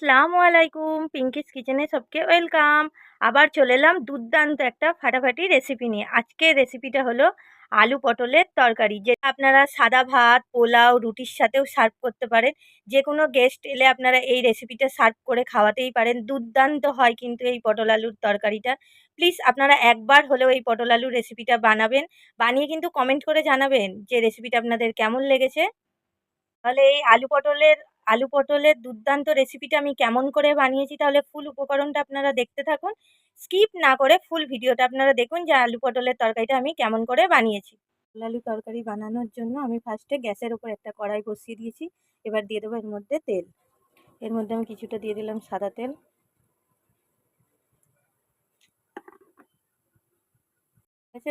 আসসালামু আলাইকুম, পিঙ্কিস কিচেনে সবকে ওয়েলকাম। আবার চলে এলাম দুর্দান্ত একটা ফাটাফাটি রেসিপি নিয়ে। আজকের রেসিপিটা হলো আলু পটলের তরকারি, যেটা আপনারা সাদা ভাত, পোলাও, রুটির সাথেও সার্ভ করতে পারেন। যে কোনো গেস্ট এলে আপনারা এই রেসিপিটা সার্ভ করে খাওয়াতেই পারেন। দুর্দান্ত হয় কিন্তু এই পটল আলুর তরকারিটা। প্লিজ আপনারা একবার হলেও এই পটল আলুর রেসিপিটা বানাবেন। বানিয়ে কিন্তু কমেন্ট করে জানাবেন যে রেসিপিটা আপনাদের কেমন লেগেছে। তাহলে এই আলু পটলের দুর্দান্ত রেসিপিটা আমি কেমন করে বানিয়েছি, তাহলে ফুল উপকরণটা আপনারা দেখতে থাকুন। স্কিপ না করে ফুল ভিডিওটা আপনারা দেখুন যে আলু পটলের তরকারিটা আমি কেমন করে বানিয়েছি। আলু তরকারি বানানোর জন্য আমি ফার্স্টে গ্যাসের ওপর একটা কড়াই বসিয়ে দিয়েছি। এবার দিয়ে দেবো এর মধ্যে তেল। এর মধ্যে আমি কিছুটা দিয়ে দিলাম সাদা তেল।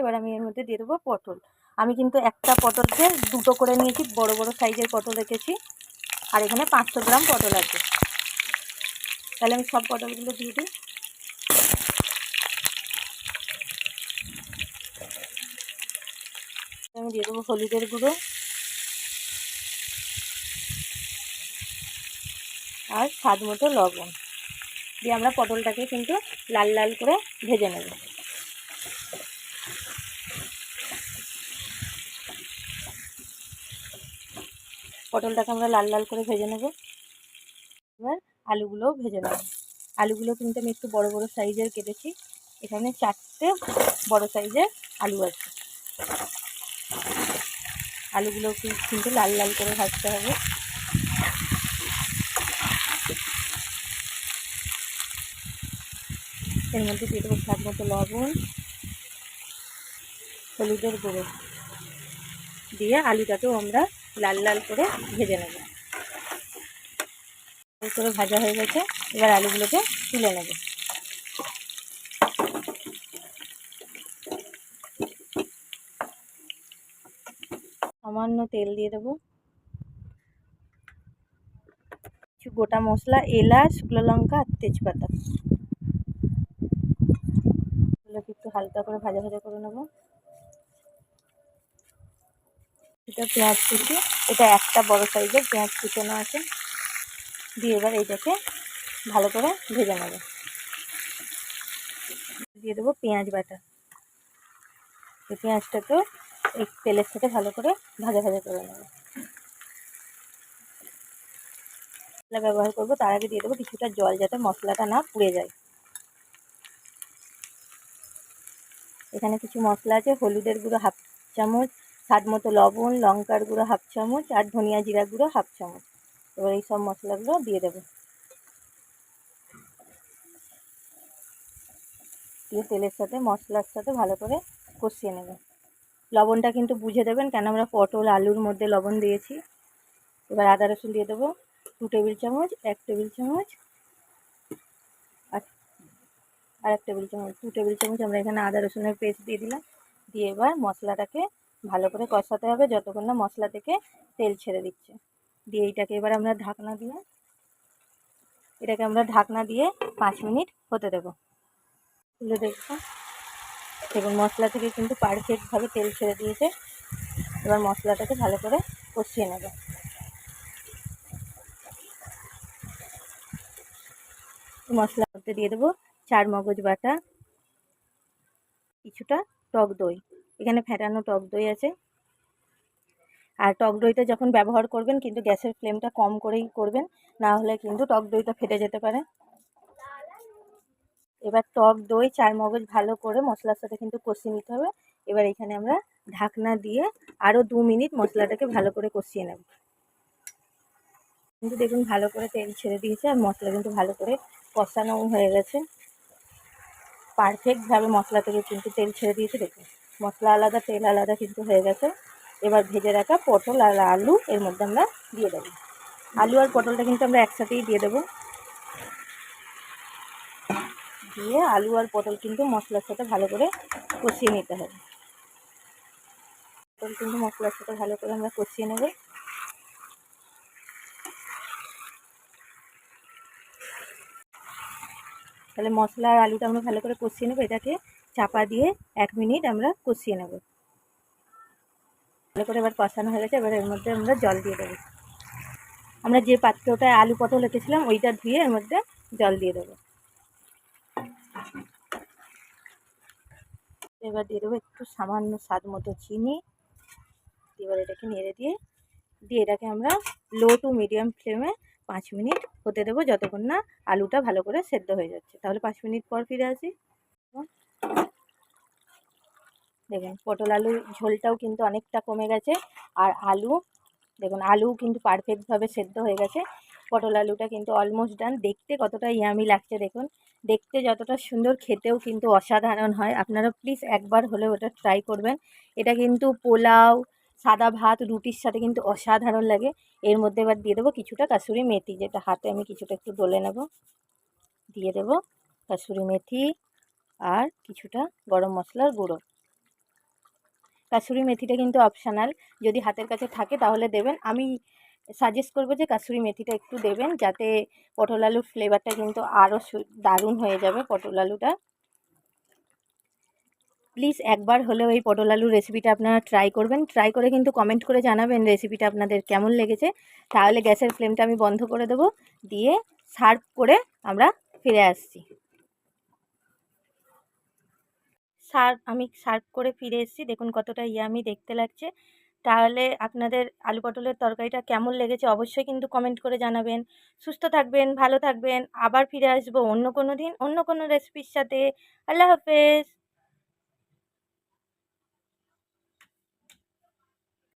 এবার আমি এর মধ্যে দিয়ে দেবো পটল। আমি কিন্তু একটা পটলকে দুটো করে নিয়েছি, বড় বড় সাইজের পটল রেখেছি। আর এখানে 500 গ্রাম পটল আছে। তাহলে আমি সব পটলগুলো দিয়ে দিই। আমি দিয়ে দেবো হলুদের গুঁড়ো আর স্বাদ মতো লবণ দিয়ে আমরা পটলটাকে কিন্তু লাল লাল করে ভেজে নেব। পটলটাকে আমরা লাল লাল করে ভেজে নেব। এবার আলুগুলোও ভেজে নেব। আলুগুলো কিন্তু আমি একটু বড় বড় সাইজের কেটেছি। এখানে 4টে বড় সাইজের আলু আছে। আলুগুলো কিন্তু লাল লাল করে ভাজতে হবে। এর মধ্যে দিয়ে দেবো স্বাদ মতো লবণ, হলুদের গুঁড়ো দিয়ে আলুটাকেও আমরা লাল লাল করে ভেজে নেব। করে ভাজা হয়ে গেছে। এবার আলুগুলোকে তুলে নেব। সামান্য তেল দিয়ে দেবো। কিছু গোটা মশলা, এলাচ, শুকনো লঙ্কা আর তেজপাতা, এগুলোকে একটু হালকা করে ভাজা ভাজা করে নেব। এটা পেঁয়াজ কুচি, এটা একটা বড় সাইজের পেঁয়াজ কুচানো আছে, দিয়ে এবার এইটাকে ভালো করে ভেজে নেব। দিয়ে দেবো পেঁয়াজ বাটা। এই পেঁয়াজটাকেও এই তেলের সাথে ভালো করে ভাজা ভাজা করে নেব। মশলা ব্যবহার করব, তার আগে দিয়ে দেবো কিছুটা জল, যাতে মশলাটা না পুড়ে যায়। এখানে কিছু মশলা আছে। হলুদের গুঁড়ো 1/2 চামচ, স্বাদ মতো লবণ, লঙ্কার গুঁড়ো 1/2 চামচ আর ধনিয়া জিরা গুঁড়ো 1/2 চামচ। এবার এই সব মশলাগুলো দিয়ে দেবো। দিয়ে তেলের সাথে মশলার সাথে ভালো করে কষিয়ে নেব। লবণটা কিন্তু বুঝে দেবেন, কেন আমরা পটল আলুর মধ্যে লবণ দিয়েছি। এবার আদা রসুন দিয়ে দেবো 2 টেবিল চামচ, 1 টেবিল চামচ আর 1 টেবিল চামচ, 2 টেবিল চামচ আমরা এখানে আদা রসুনের পেস্ট দিয়ে দিলাম। দিয়ে এবার মশলাটাকে ভালো করে কষাতে হবে যতক্ষণ না মশলা থেকে তেল ছেড়ে দিচ্ছে। দিয়ে এটাকে এবার আমরা ঢাকনা দিয়ে 5 মিনিট হতে দেবো। তুলে দেখুন মশলা থেকে কিন্তু পারফেক্টভাবে তেল ছেড়ে দিয়েছে। এবার মশলাটাকে ভালো করে কষিয়ে নেব। মশলার মধ্যে দিয়ে দেবো 4 মগজ বাটা, কিছুটা টক দই, এখানে ফেটানো টক দই আছে। আর টক দইটা যখন ব্যবহার করবেন কিন্তু গ্যাসের ফ্লেমটা কম করেই করবেন, না হলে কিন্তু টক দইটা ফেটে যেতে পারে। এবার টক দই 4 মগজ ভালো করে মশলার সাথে কিন্তু কষিয়ে নিতে হবে। এবার এখানে আমরা ঢাকনা দিয়ে আরও 2 মিনিট মশলাটাকে ভালো করে কষিয়ে নেব। কিন্তু দেখুন ভালো করে তেল ছেড়ে দিয়েছে আর মশলা কিন্তু ভালো করে কষানো হয়ে গেছে। পারফেক্টভাবে মশলা থেকে কিন্তু তেল ছেড়ে দিয়েছে। দেখুন মশলা আলাদা তেল আলাদা কিন্তু হয়ে গেছে। এবার ভেজে রাখা পটল আর আলু এর মধ্যে আমরা দিয়ে দেবো। আলু আর পটলটা কিন্তু আমরা একসাথেই দিয়ে দেবো। দিয়ে আলু আর পটল কিন্তু মশলার সাথে ভালো করে কষিয়ে নিতে হবে। পটল কিন্তু মশলার সাথে ভালো করে আমরা কষিয়ে নেব। তাহলে মশলা আর আলুটা আমরা ভালো করে কষিয়ে নেব। এটাকে চাপা দিয়ে 1 মিনিট আমরা কষিয়ে নেব। ভালো করে এবার কষানো হয়ে গেছে। এবার এর মধ্যে আমরা জল দিয়ে দেবো। আমরা যে পাত্রটায় আলু পটল রেখেছিলাম ওইটা ধুয়ে এর মধ্যে জল দিয়ে দেবো। এবার দিয়ে দেবো একটু সামান্য স্বাদ মতো চিনি। এবার এটাকে নেড়ে দিয়ে এটাকে আমরা লো টু মিডিয়াম ফ্লেমে 5 মিনিট হতে দেবো, যতক্ষণ না আলুটা ভালো করে সেদ্ধ হয়ে যাচ্ছে। তাহলে 5 মিনিট পর ফিরে আসি। দেখুন পটল আলুর ঝোলটাও কিন্তু অনেকটা কমে গেছে, আর আলু দেখুন আলু কিন্তু পারফেক্টভাবে সেদ্ধ হয়ে গেছে। পটল আলুটা কিন্তু অলমোস্ট ডান। দেখতে কতটা ইয়ামি লাগছে দেখুন, দেখতে যতটা সুন্দর খেতেও কিন্তু অসাধারণ হয়। আপনারা প্লিজ একবার হলেও ওটা ট্রাই করবেন। এটা কিন্তু পোলাও, সাদা ভাত, রুটির সাথে কিন্তু অসাধারণ লাগে। এর মধ্যে এবার দিয়ে দেবো কিছুটা কাসুরি মেথি, যেটা হাতে আমি কিছুটা একটু ডলে নেব। দিয়ে দেব কাসুরি মেথি আর কিছুটা গরম মশলার গুঁড়ো। কাসুরি মেথিটা কিন্তু অপশানাল, যদি হাতের কাছে থাকে তাহলে দেবেন। আমি সাজেস্ট করবো যে কাসুরি মেথিটা একটু দেবেন, যাতে পটল আলুর ফ্লেভারটা কিন্তু আরও দারুণ হয়ে যাবে পটল আলুটা। প্লিজ একবার হলেও এই পটল আলুর রেসিপিটা আপনারা ট্রাই করবেন। ট্রাই করে কিন্তু কমেন্ট করে জানাবেন রেসিপিটা আপনাদের কেমন লেগেছে। তাহলে গ্যাসের ফ্লেমটা আমি বন্ধ করে দেবো, দিয়ে সার্ভ করে আমরা ফিরে আসছি। আমি সার্ভ করে ফিরে এসেছি, দেখুন কতটা ইয়ামি দেখতে লাগছে। তাহলে আপনাদের আলু পটলের তরকারিটা কেমন লেগেছে অবশ্যই কিন্তু কমেন্ট করে জানাবেন। সুস্থ থাকবেন, ভালো থাকবেন। আবার ফিরে আসবো অন্য কোনো দিন অন্য কোনো রেসিপির সাথে। আল্লাহ হাফেজ।